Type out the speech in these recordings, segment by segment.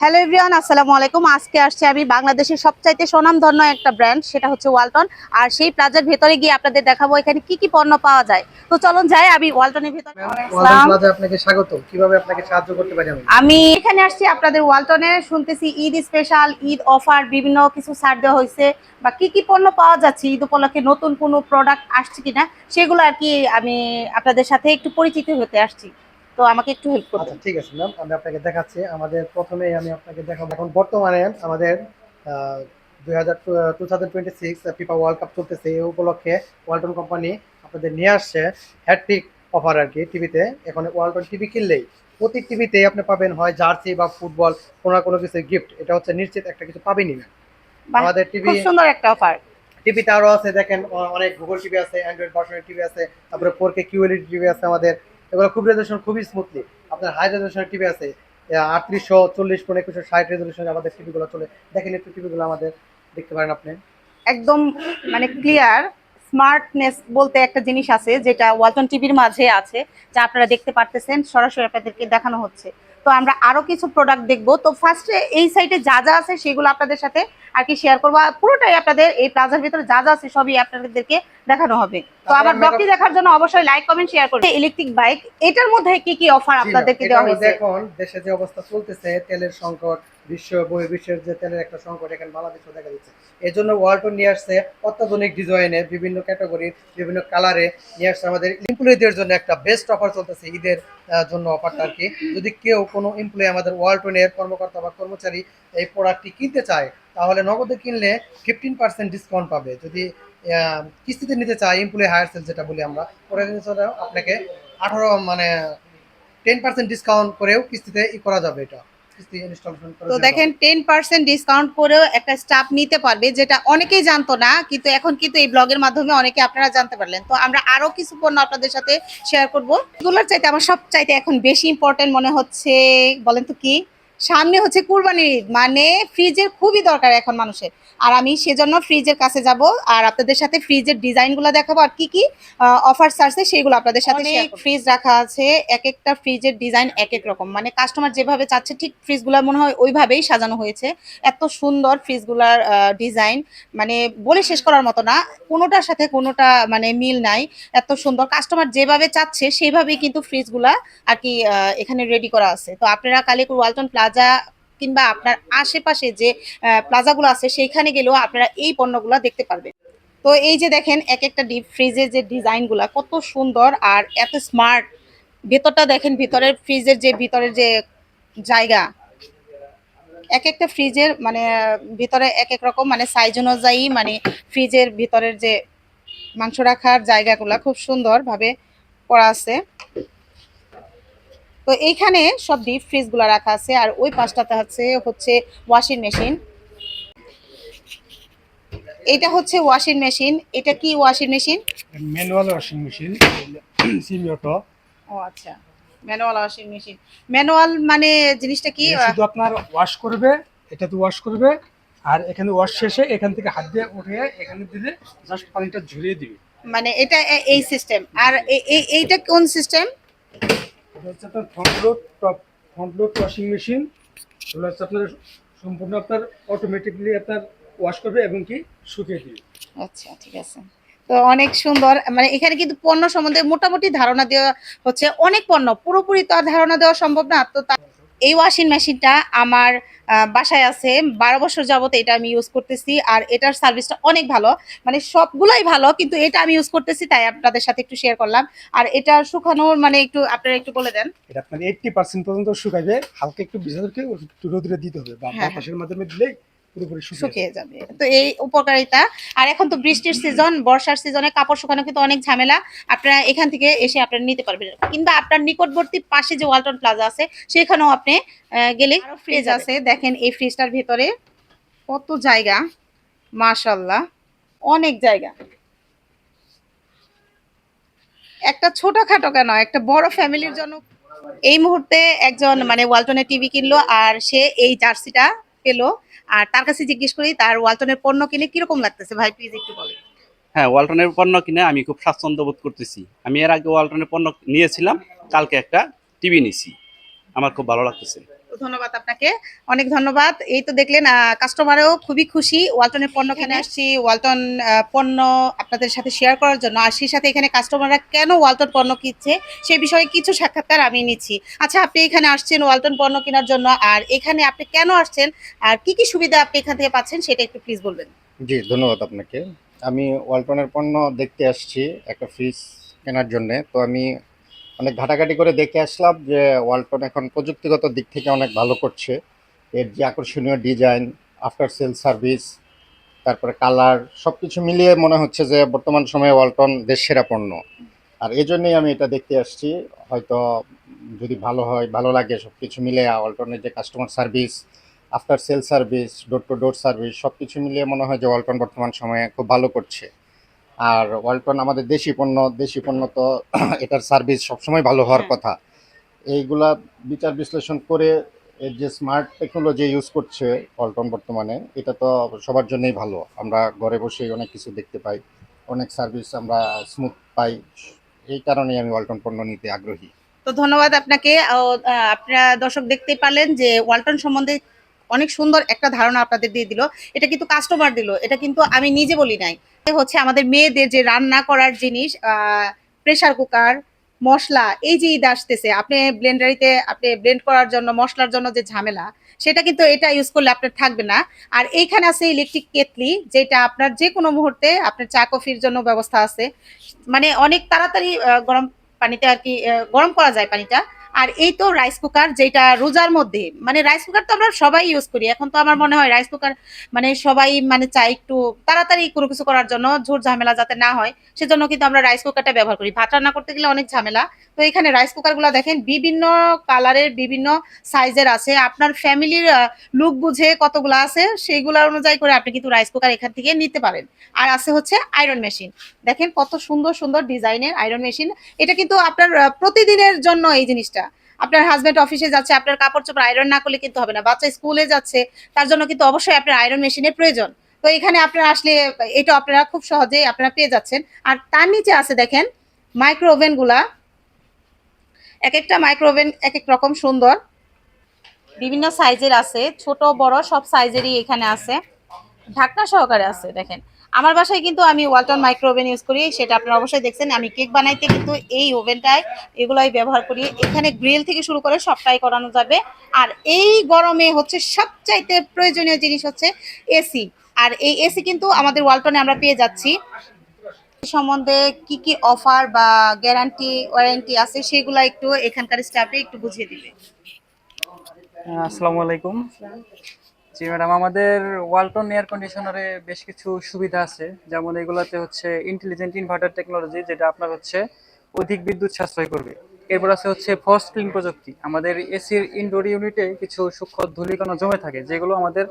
Hello everyone, আসসালামু আলাইকুম। আজকে আসছে আমি বাংলাদেশের সবচাইতে স্বনামধন্য একটা ব্র্যান্ড, সেটা হচ্ছে ওয়ালটন। আর সেই প্লাজার ভেতরে গিয়ে আপনাদের দেখাবো এখানে কি কি পণ্য পাওয়া যায়। তো চলুন যাই আমি ওয়ালটনের ভেতরে। ওয়ালটন প্লাজা আপনাকে স্বাগত। কিভাবে আপনাকে সাহায্য করতে পারি আমি? আমি এখানে আসছি আপনাদের ওয়ালটনে, শুনতেছি ঈদ স্পেশাল, ঈদ অফার বিভিন্ন কিছু ছাড় দেওয়া হয়েছে, বা কি কি পণ্য পাওয়া যাচ্ছে ঈদ উপলক্ষে, নতুন কোনো প্রোডাক্ট আসছে কিনা সেগুলো আর কি আমি আপনাদের সাথে একটু পরিচিত হতে আসছি। তো আমাকে একটু হেল্প করবেন। আচ্ছা, ঠিক আছে ম্যাম, আমি আপনাকে দেখাচ্ছি। আমাদের প্রথমেই আমি আপনাকে দেখাবো এখন বর্তমানে আমাদের 2026 ফিফা ওয়ার্ল্ড কাপ চলতেছে। এই উপলক্ষে ওয়ালটন কোম্পানি আপনাদের নিয়ে আসছে হ্যাটট্রিক অফার আর কি টিভিতে। এখন ওয়ালটন টিভি কিনলেই প্রতি টিভিতে আপনি পাবেন হয় জার্সি বা ফুটবল, কোনো না কোনো কিছু গিফট। এটা হচ্ছে নিশ্চিত একটা কিছু পাবেনই না বাহ, আমাদের টিভি। খুব সুন্দর একটা অফার। টিভিতে আরো আছে দেখেন, অনেক গুগল টিভি আছে, অ্যান্ড্রয়েড ভার্সনের টিভি আছে, তারপরে 4K কিউএলইডি টিভি আছে আমাদের। এগুলো খুব রেজলিউশন, খুবই স্মুথলি। আপনার হাই রেজলিউশনের টিভি আছে 3800, 40, 2160 রেজলিউশনে আমাদের টিভিগুলো চলে। দেখেন একটু টিভিগুলো আমাদের, দেখতে পারেন আপনি। একদম মানে ক্লিয়ার। স্মার্টনেস বলতে একটা জিনিস আছে যেটা ওয়ালটন টিভির মাঝে আছে, যা আপনারা দেখতে পারতেছেন, সরাসরি আপনাদেরকে দেখানো হচ্ছে। তো আমরা আরো কিছু প্রোডাক্ট দেখবো। তো ফার্স্টে এই সাইটে যা যা আছে সেগুলো আপনাদের সাথে আর কি শেয়ার করবো। আর পুরোটাই আপনাদের এই প্লাজার ভিতরে যা যা আছে সবই আপনাদেরকে দেখানো হবে। তো আমার ব্লগটি দেখার জন্য অবশ্যই লাইক কমেন্ট শেয়ার করবেন। ইলেকট্রিক বাইক, এটার মধ্যে কি কি অফার জি ম্যাম, আপনাদেরকে এটার দেওয়া মধ্যে হয়েছে? এখন দেশে যে অবস্থা চলতেছে, তেলের সংকট, বহির্বিশ্বের যে তেলের একটা সংকট এখানে বাংলাদেশেও দেখা দিচ্ছে। এই জন্য ওয়ালটন নিয়ে আসছে অত্যাধুনিক ডিজাইনে, বিভিন্ন ক্যাটাগরির, বিভিন্ন কালারে নিয়ে আসছে আমাদের এমপ্লয়ীদের জন্য একটা বেস্ট অফার চলতেছে ঈদের জন্য অফারটা আর কি। যদি কেউ কোনো এমপ্লয়ি আমাদের ওয়ালটনের কর্মকর্তা বা কর্মচারী এই প্রোডাক্টটি কিনতে চায়, তাহলে নগদে কিনলে 15% ডিসকাউন্ট পাবে। যদি কিস্তিতে নিতে চায়, এমপ্লয়ি হায়ার সেল যেটা বলি আমরা, ওটা নিতে চাইলে আপনাকে 18 মানে 10% ডিসকাউন্ট করেও কিস্তিতে করা যাবে। এটা কিস্তি ইনস্টলমেন্ট করে তো দেওয়া দেখেন যাবে। 10% ডিসকাউন্ট করেও একটা স্টাফ নিতে পারবে, যেটা অনেকেই জানতো না, কিন্তু এখন কিন্তু এই ব্লগের মাধ্যমে অনেকে আপনারা জানতে পারলেন। তো আমরা আরো কিছু পণ্য আপনাদের সাথে শেয়ার করব। এগুলোর চাইতে আমার সব চাইতে এখন বেশি ইম্পর্টেন্ট মনে হচ্ছে, বলেন তো কি? সামনে হচ্ছে কুরবানির ঈদ, মানে ফ্রিজের খুবই দরকার এখন মানুষের। আর আমি সেজন্য ফ্রিজের কাছে যাব, আর আপনাদের সাথে ফ্রিজের ডিজাইনগুলো দেখাবো, আর কি কি অফার্স আছে সেগুলো আপনাদের সাথে শেয়ার করব। ফ্রিজ রাখা আছে, এক একটা ফ্রিজের ডিজাইন এক এক রকম, মানে কাস্টমার যেভাবে চাচ্ছে ঠিক ফ্রিজগুলো মনে হয় ওইভাবেই সাজানো হয়েছে। এত সুন্দর ফ্রিজগুলার ডিজাইন, মানে বলে শেষ করার মতো না। কোনোটার সাথে কোনোটা মানে মিল নাই। এত সুন্দর, কাস্টমার যেভাবে চাচ্ছে সেইভাবেই কিন্তু ফ্রিজগুলা আর কি এখানে রেডি করা আছে। তো আপনারা কালিয়াকৈর ওয়ালটন প্লাজা কিংবা আপনার আশেপাশে যে প্লাজাগুলো আছে সেইখানে গেলেও আপনারা এই পণ্যগুলো দেখতে পারবেন। তো এই যে দেখেন এক একটা ডিপ ফ্রিজের যে ডিজাইনগুলা কত সুন্দর আর এত স্মার্ট। ভেতরটা দেখেন, ভিতরের ফ্রিজের যে ভিতরের যে জায়গা, এক একটা ফ্রিজের মানে ভিতরে এক এক রকম, মানে সাইজ অনুযায়ী, মানে ফ্রিজের ভিতরের যে মাংস রাখার জায়গাগুলা খুব সুন্দর ভাবে করা আছে। তো এইখানে সব ডিপ ফ্রিজগুলো রাখা আছে, আর ওই পাশটাতে হচ্ছে ওয়াশিং মেশিন। এটা হচ্ছে ওয়াশিং মেশিন। এটা কি washing machine? Manual washing machine, semi auto. ও আচ্ছা, ম্যানুয়াল ওয়াশিং মেশিন। ম্যানুয়াল মানে জিনিসটা কি? শুধু আপনার ওয়াশ করবে, এটাতে ওয়াশ করবে, আর এখানে ওয়াশ শেষে এখান থেকে হাত দিয়ে উঠিয়ে এখানে দিলে জাস্ট পানিটা ঝরিয়ে দিবে। মানে এটা এই সিস্টেম। আর এইটা কোন সিস্টেম? এটা হচ্ছে আপনার ফ্রন্ট লোড ওয়াশিং মেশিন। এগুলো হচ্ছে আপনার সম্পূর্ণ আপনার অটোমেটিকলি আপনার ওয়াশ করবে এবং কি শুকিয়ে দিবে। আচ্ছা, ঠিক আছে। তো অনেক সুন্দর, মানে এখানে কিন্তু পণ্য সম্বন্ধে মোটামুটি ধারণা দেওয়া হচ্ছে। অনেক পণ্য পুরোপুরি তো আর ধারণা দেওয়া সম্ভব না। তো এই ওয়াশিং মেশিনটা আমার বাসায় আছে 12 বছর যাবত, এটা আমি ইউজ করতেছি, আর এটার সার্ভিসটা অনেক ভালো। মানে সবগুলাই ভালো, কিন্তু এটা আমি ইউজ করতেছি তাই আপনাদের সাথে একটু শেয়ার করলাম। আর এটা শুকানোর মানে একটু আপনারা একটু বলে দেন। এটা আপনার 80% পর্যন্ত শুকাইবে। হালকা একটু ভিজা রেখে একটু রোদে দিতে হবে, বা হ্যাঁ, হ্যাঁ, বাতাসের মাধ্যমে দিলেই পুরোপুরি শুকিয়ে যাবে। শুকিয়ে যাবে। তো এই উপকারিতা। আর এখন তো বৃষ্টির সিজন, বর্ষার সিজনে কাপড় শুকানো কিন্তু অনেক ঝামেলা। আপনারা এখান থেকে এসে আপনারা নিতে পারবেন, কিংবা আপনার নিকটবর্তী পাশে যে ওয়ালটন প্লাজা আছে সেখানেও আপনি গেলে ফ্রিজ আছে। দেখেন এই ফ্রিজটার ভিতরে কত জায়গা, মাশাল্লাহ, অনেক জায়গা। একটা ছোটখাটো কেন, একটা বড় ফ্যামিলির জন্য। এই মুহূর্তে একজন মানে ওয়ালটনের টিভি কিনলো, আর সে এই জার্সিটা পেলো। আর তার কাছে জিজ্ঞেস করি তার ওয়ালটনের পণ্য কিনে কিরকম লাগতেছে। ভাই প্লিজ একটু বলেন। হ্যাঁ, ওয়ালটনের পণ্য কিনে আমি খুব স্বাচ্ছন্দ্য বোধ করতেছি। আমি এর আগে ওয়ালটনের পণ্য নিয়েছিলাম, কালকে একটা টিভি নিছি, আমার খুব ভালো লাগতেছে। তো ধন্যবাদ আপনাকে, অনেক ধন্যবাদ। এই তো দেখলেন কাস্টমারও খুবই খুশি ওয়ালটনের পণ্য কিনে আসছি, ওয়ালটন পণ্য আপনাদের সাথে শেয়ার করার জন্য। আর সেই সাথে এখানে কাস্টমাররা কেন ওয়ালটন পণ্য কিনছে সেই বিষয়ে কিছু সাক্ষাৎকার আমি নিচ্ছি। আচ্ছা, আপনি এখানে আসছেন ওয়ালটন পণ্য কেনার জন্য, আর এখানে আপনি কেন আসছেন আর কি কি সুবিধা আপনি এখান থেকে পাচ্ছেন সেটা একটু প্লিজ বলবেন। জি, ধন্যবাদ আপনাকে। আমি ওয়ালটনের পণ্য দেখতে আসছি একটা ফ্রিজ কেনার জন্যে। তো আমি অনেক ঘাটাঘাটি করে দেখে আসলাম যে ওয়ালটন এখন প্রযুক্তিগত দিক থেকে অনেক ভালো করছে। এর যে আকর্ষণীয় ডিজাইন, আফটার সেল সার্ভিস, তারপরে কালার সবকিছু মিলিয়ে মনে হচ্ছে যে বর্তমান সময়ে ওয়ালটন দেশ সেরা পণ্য। আর এজন্যই আমি এটা দেখতে আসছি। হয়তো যদি ভালো হয়, ভালো লাগে সবকিছু মিলে ওয়ালটনের যে customer service, after sale service, door to door service সবকিছু মিলিয়ে মনে হয় যে ওয়ালটন বর্তমান সময়ে খুব ভালো করছে। আর ওয়ালটন আমাদের দেশি পণ্য তো এটার সার্ভিস সবসময় ভালো হওয়ার হ্যাঁ। কথা। এইগুলা বিচার বিশ্লেষণ করে এর যে স্মার্ট টেকনোলজি ইউজ করছে ওয়ালটন বর্তমানে, এটা তো সবার জন্যই ভালো। আমরা ঘরে বসেই অনেক কিছু দেখতে পাই, অনেক সার্ভিস আমরা স্মুথ পাই। এই কারণেই আমি ওয়ালটন পণ্য নিতে আগ্রহী। তো ধন্যবাদ আপনাকে। আপনারা দর্শক দেখতে পারলেন যে ওয়ালটন সম্বন্ধে অনেক সুন্দর একটা ধারণা আপনাদের দিয়ে দিল। এটা কিন্তু কাস্টমার দিল, এটা কিন্তু আমি নিজে বলি নাই। এ হচ্ছে আমাদের মেয়েদের যে রান্না করার জিনিস, প্রেসার কুকার, মশলা, এই যে ঈদ আসতেছে, আপনি ব্লেন্ডারিতে আপনি ব্লেন্ড করার জন্য মশলার জন্য যে ঝামেলা, সেটা কিন্তু এটা ইউজ করলে আপনার থাকবে না। আর এইখানে আছে ইলেকট্রিক কেটলি, যেটা আপনার যে কোনো মুহূর্তে আপনার চা কফির জন্য ব্যবস্থা আছে, মানে অনেক তাড়াতাড়ি গরম পানিতে আর কি গরম করা যায় পানিটা। আর এই তো রাইস কুকার, যেটা রোজার মধ্যে, মানে রাইস কুকার তো আমরা সবাই ইউজ করি এখন, তো আমার মনে হয় রাইস কুকার মানে সবাই মানে চাই একটু তাড়াতাড়ি কোনো কিছু করার জন্য, ঝুট ঝামেলা যাতে না হয় সেজন্য কিন্তু আমরা রাইস কুকারটা ব্যবহার করি। ভাত রান্না করতে গেলে অনেক ঝামেলা। তো এখানে রাইস কুকার গুলা দেখেন বিভিন্ন কালারের, বিভিন্ন সাইজের আছে, আপনার ফ্যামিলির লুক বুঝে কতগুলো আছে সেইগুলো অনুযায়ী করে আপনি কিন্তু রাইস কুকার এখান থেকে নিতে পারেন। আর আছে হচ্ছে আয়রন মেশিন, দেখেন কত সুন্দর সুন্দর ডিজাইনের আয়রন মেশিন। এটা কিন্তু আপনার প্রতিদিনের জন্য এই জিনিসটা। আপনার হাজবেন্ড অফিসে যাচ্ছে, আপনার কাপড় চোপড় আয়রন না করলে কিন্তু হবে না। বাচ্চা স্কুলে যাচ্ছে, তার জন্য কিন্তু অবশ্যই আপনার আয়রন মেশিনের প্রয়োজন। তো এখানে আপনারা আসলে এটা আপনারা খুব সহজেই আপনারা পেয়ে যাচ্ছেন। আর তার নিচে আছে দেখেন মাইক্রো ওভেন গুলা, এক একটা মাইক্রো ওভেন এক এক রকম সুন্দর, বিভিন্ন সাইজের আছে, ছোট বড় সব সাইজেরই এখানে আছে, ঢাকনা সহকারে আছে দেখেন। আমার বাসায় কিন্তু আমি ওয়ালটন মাইক্রো ওভেন ইউজ করি, সেটা আপনারা অবশ্যই দেখছেন। আমি কেক বানাইতে কিন্তু এই ওভেনটাই, এগুলাই ব্যবহার করি। এখানে গ্রিল থেকে শুরু করে সবটাই করানো যাবে। আর এই গরমে হচ্ছে সবচাইতে প্রয়োজনীয় জিনিস হচ্ছে এসি। আর এই এসি কিন্তু আমাদের ওয়ালটনে আমরা পেয়ে যাচ্ছি। এই সম্বন্ধে কি কি অফার বা গ্যারান্টি ওয়ারেন্টি আছে সেগুলো একটু এখানকার স্টাফে একটু বুঝিয়ে দিবে। আসসালামু আলাইকুম। জি ম্যাডাম, আমাদের ওয়ালটন এয়ার কন্ডিশনারে বেশ কিছু সুবিধা আছে। যেমন এগুলোতে হচ্ছে ইন্টেলিজেন্ট ইনভার্টার টেকনোলজি, যেটা আপনার হচ্ছে অধিক বিদ্যুৎ সাশ্রয় করবে। এরপর আছে হচ্ছে ফ্রস্ট ক্লিন প্রযুক্তি। আমাদের এসির ইনডোর ইউনিটে কিছু সূক্ষ্ম ধূলিকণা জমে থাকে, যেগুলো আমাদের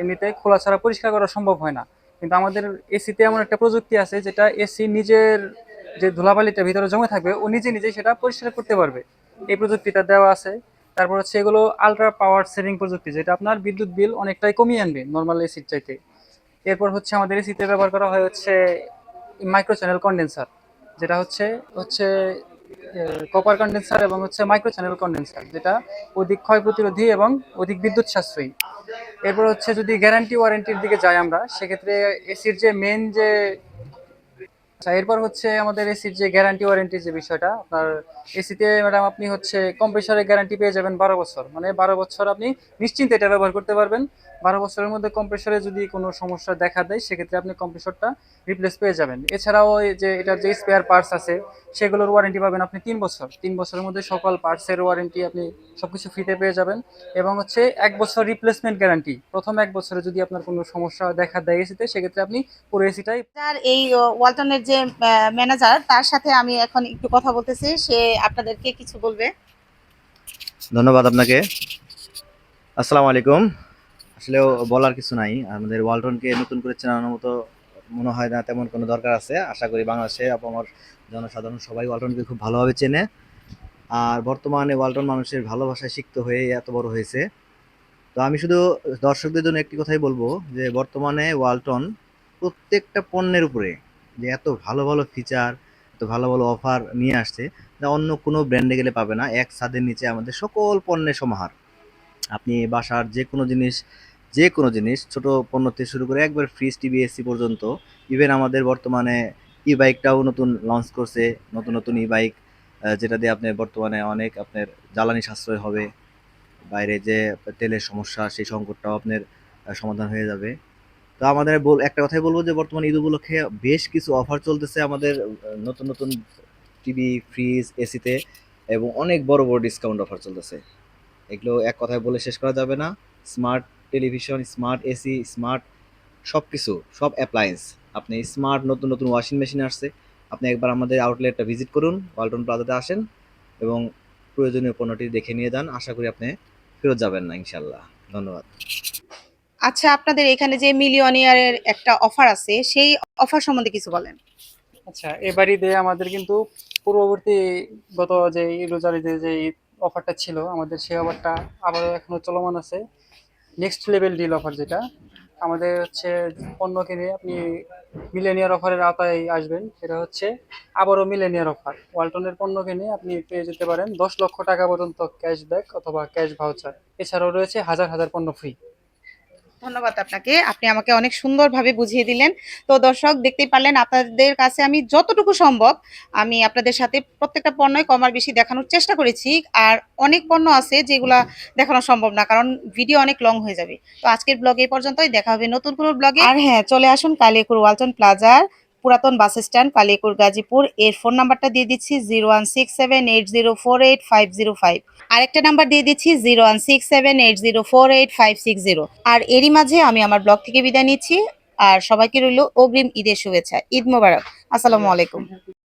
এমনিতে খোলা ছাড়া পরিষ্কার করা সম্ভব হয় না। কিন্তু আমাদের এসিতে এমন একটা প্রযুক্তি আছে যেটা এসি নিজের যে ধুলাবালিটা ভিতরে জমে থাকবে ও নিজে নিজে সেটা পরিষ্কার করতে পারবে। এই প্রযুক্তিটা দেওয়া আছে। তারপর হচ্ছে এগুলো আলট্রা পাওয়ার সেভিং প্রযুক্তি, যেটা আপনার বিদ্যুৎ বিল অনেকটাই কমিয়ে আনবে নর্মাল এসির চাইতে। এরপর হচ্ছে আমাদের এসিতে ব্যবহার করা হয় হচ্ছে মাইক্রো চ্যানেল কন্ডেন্সার, যেটা হচ্ছে হচ্ছে কপার কন্ডেন্সার এবং হচ্ছে মাইক্রো চ্যানেল কন্ডেন্সার, যেটা অধিক ক্ষয় প্রতিরোধী এবং অধিক বিদ্যুৎ সাশ্রয়ী। এরপর হচ্ছে যদি গ্যারান্টি ওয়ারেন্টির দিকে যাই আমরা, সেক্ষেত্রে এসির যে মেন যে আচ্ছা, এরপর হচ্ছে আমাদের এসির যে গ্যারান্টি ওয়ারেন্টি যে বিষয়টা, আপনার এসিতে ম্যাডাম আপনি হচ্ছে কম্প্রেসরের গ্যারান্টি পেয়ে যাবেন 12 বছর। মানে 12 বছর আপনি নিশ্চিন্তে এটা ব্যবহার করতে পারবেন। 12 বছরের মধ্যে কম্প্রেসরে যদি কোনো সমস্যা দেখা দেয়, সেক্ষেত্রে আপনি কম্প্রেসরটা রিপ্লেস পেয়ে যাবেন। এছাড়াও এই যে এটার যে স্পেয়ার পার্টস আছে, সেগুলোর ওয়ারেন্টি পাবেন আপনি 3 বছর। 3 বছরের মধ্যে সকল পার্টসের ওয়ারেন্টি আপনি সবকিছু ফ্রিতে পেয়ে যাবেন। এবং হচ্ছে 1 বছর রিপ্লেসমেন্ট গ্যারান্টি। প্রথম 1 বছরে যদি আপনার কোনো সমস্যা দেখা দেয় এসিতে, সেক্ষেত্রে আপনি পুরো এসিটাই। আর এই ওয়ালটনের যে ম্যানেজার, তার সাথে আমি এখন একটু কথা বলতেছি, সে আপনাদেরকে কিছু বলবে। ধন্যবাদ আপনাকে। আসসালামু আলাইকুম। আসলেও বলার কিছু নাই, আমাদের ওয়ালটনকে নতুন করে চেনানোর মতো মনে হয় না তেমন কোনো দরকার আছে। আশা করি বাংলাদেশে আপামর জনসাধারণ সবাই ওয়ালটনকে খুব ভালোভাবে চেনে। আর বর্তমানে ওয়ালটন মানুষের ভালোবাসায় সিক্ত হয়ে এত বড় হয়েছে। তো আমি শুধু দর্শকদের জন্য একটি কথাই বলবো যে বর্তমানে ওয়ালটন প্রত্যেকটা পণ্যের উপরে যে এত ভালো ভালো ফিচার, এত ভালো ভালো অফার নিয়ে আসছে, যা অন্য কোনো ব্র্যান্ডে গেলে পাবে না। এক ছাদের নিচে আমাদের সকল পণ্যের সমাহার। আপনি বাসার যে কোনো জিনিস ছোট পণ্য থেকে শুরু করে একবার ফ্রিজ টিভি এসি পর্যন্ত, ইভেন আমাদের বর্তমানে ই বাইকটাও নতুন লঞ্চ করছে, নতুন নতুন ই বাইক, যেটা দিয়ে আপনি বর্তমানে অনেক আপনার জ্বালানি সাশ্রয় হবে, বাইরে যে তেলের সমস্যা সেই সংকটটাও আপনার সমাধান হয়ে যাবে। তো আমাদের একটা কথাই বলবো যে বর্তমানে ঈদ উপলক্ষে বেশ কিছু অফার চলতেছে আমাদের নতুন নতুন টিভি ফ্রিজ এসিতে, এবং অনেক বড় বড় ডিসকাউন্ট অফার চলতেছে। এগুলো এক কথায় বলে শেষ করা যাবে না। Smart television, smart AC, smart সব কিছু, সব অ্যাপ্লায়েন্স, আপনি স্মার্ট নতুন নতুন ওয়াশিং মেশিন আসছে। আপনি একবার আমাদের আউটলেটটা ভিজিট করুন, ওয়ালটন প্লাজাতে আসেন এবং প্রয়োজনীয় পণ্যটি দেখে নিয়ে যান। আশা করি আপনি ফেরত যাবেন না ইনশাল্লাহ। ধন্যবাদ। আচ্ছা, আপনাদের এখানে যে মিলিয়নিয়ারের একটা অফার আছে, সেই অফার সম্বন্ধে কিছু বলেন। আচ্ছা, এবার ঈদে আমাদের কিন্তু পূর্ববর্তী গত যে রোজার ঈদে যে অফারটা ছিল আমাদের, সেই অফারটা আবারও এখনো চলমান আছে। নেক্সট লেভেল ডিল অফার, যেটা আমাদের হচ্ছে পণ্য কিনে আপনি মিলেনিয়ার অফারের আওতায় আসবেন, সেটা হচ্ছে আবারও মিলেনিয়ার অফার। ওয়ালটনের পণ্য কিনে আপনি পেয়ে যেতে পারেন 10 লক্ষ টাকা পর্যন্ত ক্যাশব্যাক অথবা ক্যাশ ভাউচার। এছাড়াও রয়েছে হাজার হাজার পণ্য ফ্রি। ধন্যবাদ আপনাকে, আপনি আমাকে অনেক সুন্দরভাবে বুঝিয়ে দিলেন। তো দর্শক, দেখতেই পারলেন, আপনাদের কাছে আমি যতটুকু সম্ভব আমি আপনাদের সাথে প্রত্যেকটা পণ্যই কম আর বেশি দেখানোর চেষ্টা করেছি। আর অনেক পণ্য আছে যেগুলা দেখানো সম্ভব না, কারণ ভিডিও অনেক লং হয়ে যাবে। তো আজকের ব্লগ এই পর্যন্তই, দেখা হবে নতুন কোনো ব্লগে। আর হ্যাঁ, চলে আসুন কালিয়াকৈর ওয়ালটন প্লাজার পুরাতন বাস স্ট্যান্ড, কালিয়াকৈর গাজীপুর। এর ফোন নাম্বারটা দিয়ে দিচ্ছি 01678048505। আরেকটা নাম্বার দিয়ে দিচ্ছি 01678048560। আর এরই মাঝে আমি আমার ব্লগ থেকে বিদায় নিচ্ছি। আর সবাইকে রইল অগ্রিম ঈদের শুভেচ্ছা। ঈদ মোবারক। আসসালামু আলাইকুম।